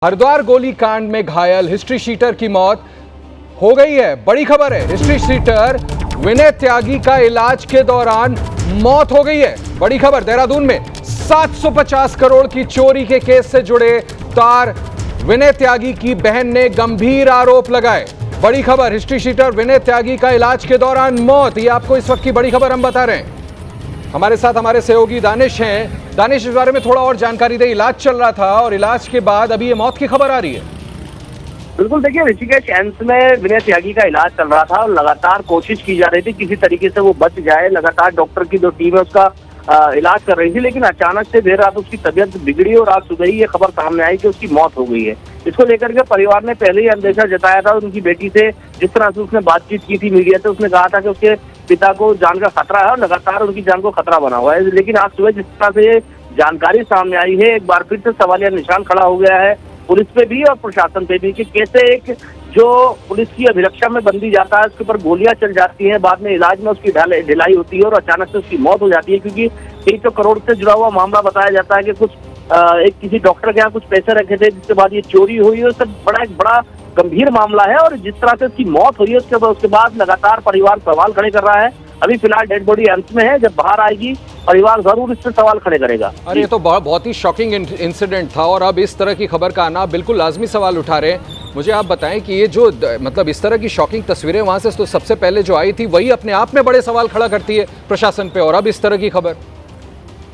हरिद्वार गोलीकांड में घायल हिस्ट्री शीटर की मौत हो गई है। बड़ी खबर है, हिस्ट्री शीटर विनय त्यागी का इलाज के दौरान मौत हो गई है। बड़ी खबर, देहरादून में 750 करोड़ की चोरी के केस से जुड़े तार विनय त्यागी की बहन ने गंभीर आरोप लगाए। बड़ी खबर, हिस्ट्री शीटर विनय त्यागी का इलाज के दौरान मौत। ये आपको इस वक्त की बड़ी खबर हम बता रहे हैं। हमारे साथ हमारे सहयोगी दानिश हैं। दानिश, इस बारे में थोड़ा और जानकारी दे। इलाज चल रहा था और इलाज के बाद अभी ये मौत की खबर आ रही है। बिल्कुल, देखिए ऋषिकेश एम्स में विनय त्यागी का इलाज चल रहा था और लगातार कोशिश की जा रही थी किसी तरीके से वो बच जाए। लगातार डॉक्टर की जो टीम है उसका इलाज कर रही थी, लेकिन अचानक से देर रात उसकी तबीयत बिगड़ी और आज सुबह ही ये खबर सामने आई कि उसकी मौत हो गई है। इसको लेकर के परिवार ने पहले ही अंदेशा जताया था। उनकी बेटी से जिस तरह से उसने बातचीत की थी मीडिया से, उसने कहा था कि उसके पिता को जान का खतरा है और लगातार उनकी जान को खतरा बना हुआ है। लेकिन आज सुबह जिस तरह से जानकारी सामने आई है, एक बार फिर से सवालिया निशान खड़ा हो गया है पुलिस पे भी और प्रशासन पे भी कि कैसे एक जो पुलिस की अभिरक्षा में बंदी जाता है उसके ऊपर गोलियां चल जाती हैं, बाद में इलाज में उसकी ढिलाई होती है और अचानक से उसकी मौत हो जाती है। क्योंकि 1 करोड़ से जुड़ा हुआ मामला बताया जाता है कि कुछ एक किसी डॉक्टर के यहाँ कुछ पैसे रखे थे, जिसके बाद ये चोरी हुई। और सब एक बड़ा गंभीर मामला है और जिस तरह से उसकी मौत हुई है उसके बाद लगातार परिवार सवाल खड़े कर रहा है। अभी फिलहाल डेड बॉडी एम्स में है, जब बाहर आएगी परिवार जरूर इससे सवाल खड़े करेगा। अरे ये तो बहुत ही शॉकिंग इंसिडेंट था और अब इस तरह की खबर का आना बिल्कुल लाजमी सवाल उठा रहे हैं। मुझे आप बताएं कि ये जो मतलब इस तरह की शॉकिंग तस्वीरें वहां से तो सबसे पहले जो आई थी वही अपने आप में बड़े सवाल खड़ा करती है प्रशासन पे, और अब इस तरह की खबर।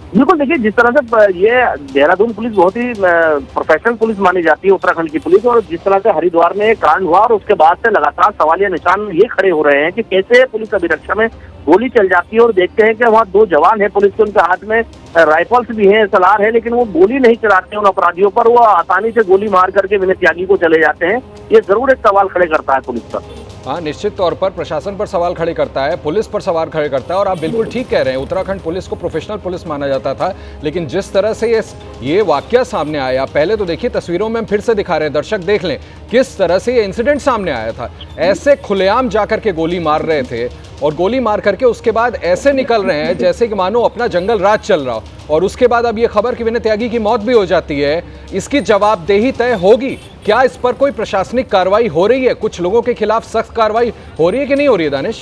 बिल्कुल, देखिए जिस तरह से ये देहरादून पुलिस बहुत ही प्रोफेशनल पुलिस मानी जाती है, उत्तराखंड की पुलिस, और जिस तरह से हरिद्वार में कांड हुआ और उसके बाद से लगातार सवालिया निशान ये खड़े हो रहे हैं कि कैसे पुलिस अभिरक्षा में गोली चल जाती है। और देखते हैं कि वहाँ 2 जवान हैं पुलिस के, उनके हाथ में राइफल्स भी हैं, सलार है, लेकिन वो गोली नहीं चलाते उन अपराधियों पर। वो आसानी से गोली मार करके विनय त्यागी को चले जाते हैं। ये जरूर एक सवाल खड़े करता है पुलिस पर। हाँ, निश्चित तौर पर प्रशासन पर सवाल खड़े करता है, पुलिस पर सवाल खड़े करता है। और आप बिल्कुल ठीक कह रहे हैं, उत्तराखंड पुलिस को प्रोफेशनल पुलिस माना जाता था, लेकिन जिस तरह से ये वाकया सामने आया, पहले तो देखिए तस्वीरों में हम फिर से दिखा रहे हैं, दर्शक देख लें किस तरह से ये इंसिडेंट सामने आया था। ऐसे खुलेआम जाकर के गोली मार रहे थे और गोली मार करके उसके बाद ऐसे निकल रहे हैं जैसे कि मानो अपना जंगल राज चल रहा हो। और उसके बाद अब ये खबर कि विनय त्यागी की मौत भी हो जाती है, इसकी जवाबदेही तय होगी। क्या इस पर कोई प्रशासनिक कार्रवाई हो रही है? कुछ लोगों के खिलाफ सख्त कार्रवाई हो रही है कि नहीं हो रही है दानिश?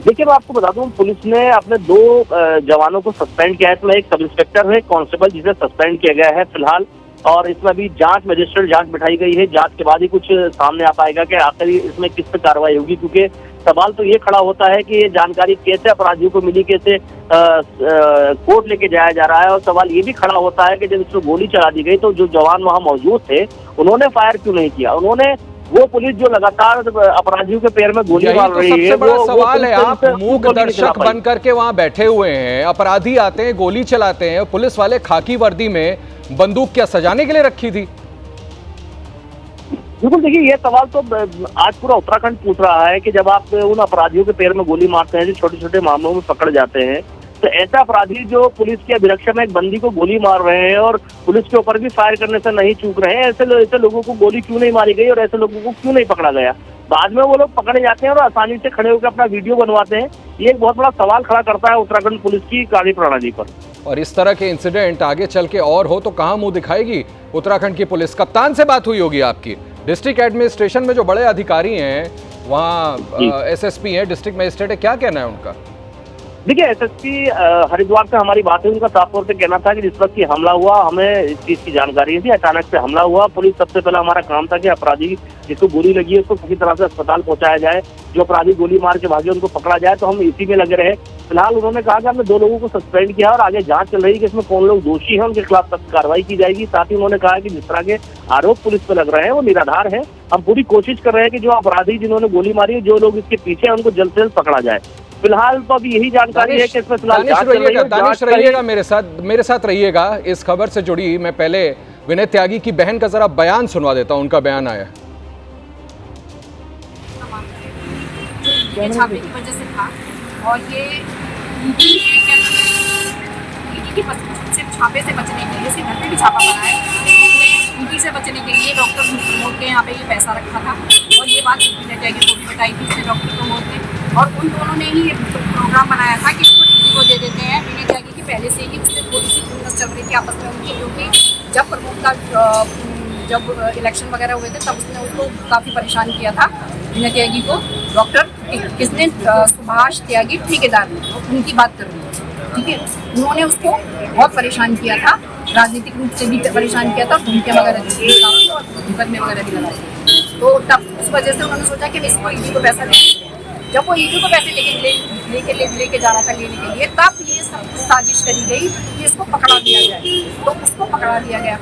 देखिए, मैं आपको बता दूं, पुलिस ने अपने 2 जवानों को सस्पेंड किया है। इसमें एक सब इंस्पेक्टर है, कांस्टेबल, जिसे सस्पेंड किया गया है फिलहाल। और इसमें भी जांच, मजिस्ट्रेट जांच बिठाई गई है। जांच के बाद ही कुछ सामने आ पाएगा कि आखिर इसमें किस पे कार्रवाई होगी। क्योंकि सवाल तो ये खड़ा होता है कि ये जानकारी कैसे अपराधियों को मिली, कैसे कोर्ट लेके जाया जा रहा है। और सवाल ये भी खड़ा होता है कि जब इसमें गोली चला दी गई तो जो जवान वहां मौजूद थे उन्होंने फायर क्यों नहीं किया? उन्होंने, वो पुलिस जो लगातार अपराधियों के पैर में गोली मार रही है, सबसे बड़ा सवाल है। आप मूक दर्शक बन करके वहां बैठे हुए हैं, अपराधी आते हैं, गोली चलाते हैं, पुलिस वाले खाकी वर्दी में बंदूक क्या सजाने के लिए रखी थी? बिल्कुल, देखिए ये सवाल तो आज पूरा उत्तराखंड पूछ रहा है कि जब आप उन अपराधियों के पैर में गोली मारते हैं जो छोटे छोटे मामलों में पकड़ जाते हैं, तो ऐसे अपराधी जो पुलिस की अभिरक्षा में एक बंदी को गोली मार रहे हैं और पुलिस के ऊपर भी फायर करने से नहीं चूक रहे हैं, ऐसे लोगों को गोली क्यों नहीं मारी गई और ऐसे लोगों को क्यों नहीं पकड़ा गया? बाद में वो लोग पकड़े जाते हैं और आसानी से खड़े होकर अपना वीडियो बनवाते हैं। ये एक बहुत बड़ा सवाल खड़ा करता है उत्तराखंड पुलिस की कार्यप्रणाली पर। और इस तरह के इंसिडेंट आगे चल के और हो तो कहां मुंह दिखाएगी उत्तराखंड की पुलिस? कप्तान से बात हुई होगी आपकी? डिस्ट्रिक्ट एडमिनिस्ट्रेशन में जो बड़े अधिकारी हैं वहाँ, एसएसपी है, डिस्ट्रिक्ट मजिस्ट्रेट है, क्या कहना है उनका? देखिए, एसएसपी हरिद्वार से हमारी बात हुई, उनका साफ तौर पे कहना था कि जिस वक्त की हमला हुआ हमें इस चीज की जानकारी थी, अचानक से हमला हुआ। पुलिस सबसे पहले हमारा काम था कि अपराधी जिसको गोली लगी है उसको किसी तरह से अस्पताल पहुंचाया जाए, जो अपराधी गोली मार के भागे उनको पकड़ा जाए, तो हम इसी में लगे रहे। फिलहाल उन्होंने कहा कि हमने 2 लोगों को सस्पेंड किया और आगे जांच चल रही है कि इसमें कौन लोग दोषी हैं, उनके खिलाफ सख्त कार्रवाई की जाएगी। साथ ही उन्होंने कहा कि जिस तरह के आरोप पुलिस पर लग रहे हैं वो निराधार है। हम पूरी कोशिश कर रहे हैं कि जो अपराधी जिन्होंने गोली मारी है, जो लोग इसके पीछे हैं, उनको जल्द से जल्द पकड़ा जाए। फिलहाल तो अभी यही जानकारी है कि इसमें फिलहाल दानिश रहिएगा मेरे साथ रहिएगा इस खबर से जुड़ी। मैं पहले विनय त्यागी की बहन का जरा बयान सुनवा देता हूं, उनका बयान आया। ये छापे की वजह से था और ये सिर्फ छापे से बचने के लिए, सिर्फ घर पे भी छापा बना है, ईडी से बचने के लिए डॉक्टर प्रमोद के यहाँ पे ये पैसा रखा था। और ये बात विनय त्यागी को भी बताई थी इसने, डॉक्टर प्रमोद ने, और उन दोनों ने ही प्रोग्राम बनाया था कि इसको ईडी को दे देते हैं। विनय त्यागी की पहले से ही उससे थोड़ी सी खुंदस चल रही थी आपस में उनकी, क्योंकि जब प्रमोद का जब इलेक्शन वगैरह हुए थे तब उसने उसको काफ़ी परेशान किया था विनय त्यागी को। डॉक्टर किसने? सुभाष त्यागी ठेकेदार ने, उनकी बात कर रही हूँ, ठीक है। उन्होंने उसको बहुत परेशान किया था, राजनीतिक रूप से भी परेशान किया था, धमकियाँ वगैरह दी और मुकदमे वगैरह भी लगाए। तो तब उस वजह से उन्होंने सोचा कि हम इसको ईडी को पैसा देंगे। जब वो ईडी को पैसे लेके जा रहा था लेने के लिए, तब ये सब साजिश करी गई कि इसको पकड़ा दिया जाए। तो उसको पकड़ा दिया गया।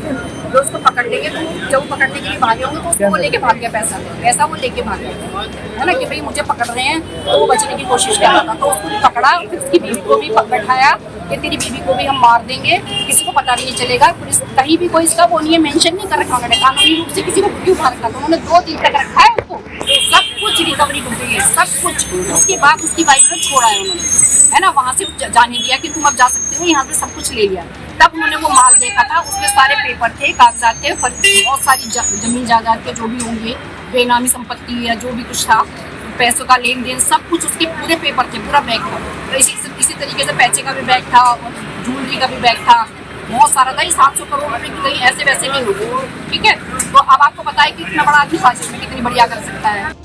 जो उसको पकड़ लेंगे तो जब वो पकड़ने के लिए भागे होंगे तो उसको वो लेके भाग गया पैसा वो लेके भाग गया, है ना, कि भाई मुझे पकड़ रहे हैं, तो वो बचने की कोशिश कर रहा था। तो उसको पकड़ा, उसकी बीवी को भी बैठाया कि तेरी बीवी को भी हम मार देंगे, किसी को पता नहीं चलेगा। पुलिस कहीं भी कोई इसका वो नहीं है, मेंशन नहीं कर रखा उन्होंने, कानूनी रूप से किसी को क्यों उठा रखा था। उन्होंने 2 दिन तक रखा है उसको, सब कुछ रिकवरी हो गई है, सब कुछ। उसके बाद उसकी वाइफ ने छोड़ा है उन्होंने, है ना, वहाँ से जाने दिया कि तुम अब जा सकते हो, यहाँ से सब कुछ ले लिया। तब उन्होंने वो माल देखा था, उसमें सारे पेपर थे, कागजात थे, बहुत सारी जमीन जायदाद के जो भी होंगे, बेनामी संपत्ति या जो भी कुछ था, पैसों का लेन देन, सब कुछ उसके पूरे पेपर थे, पूरा बैग था। तो इसी तरीके से पैसे का भी बैग था, ज्वेलरी का भी बैग था, बहुत सारा था। 700 करोड़ रुपए की कहीं ऐसे वैसे नहीं होते, ठीक है। तो अब आपको पता है कि इतना बड़ा आदमी साजिश में कितनी बढ़िया कर सकता है।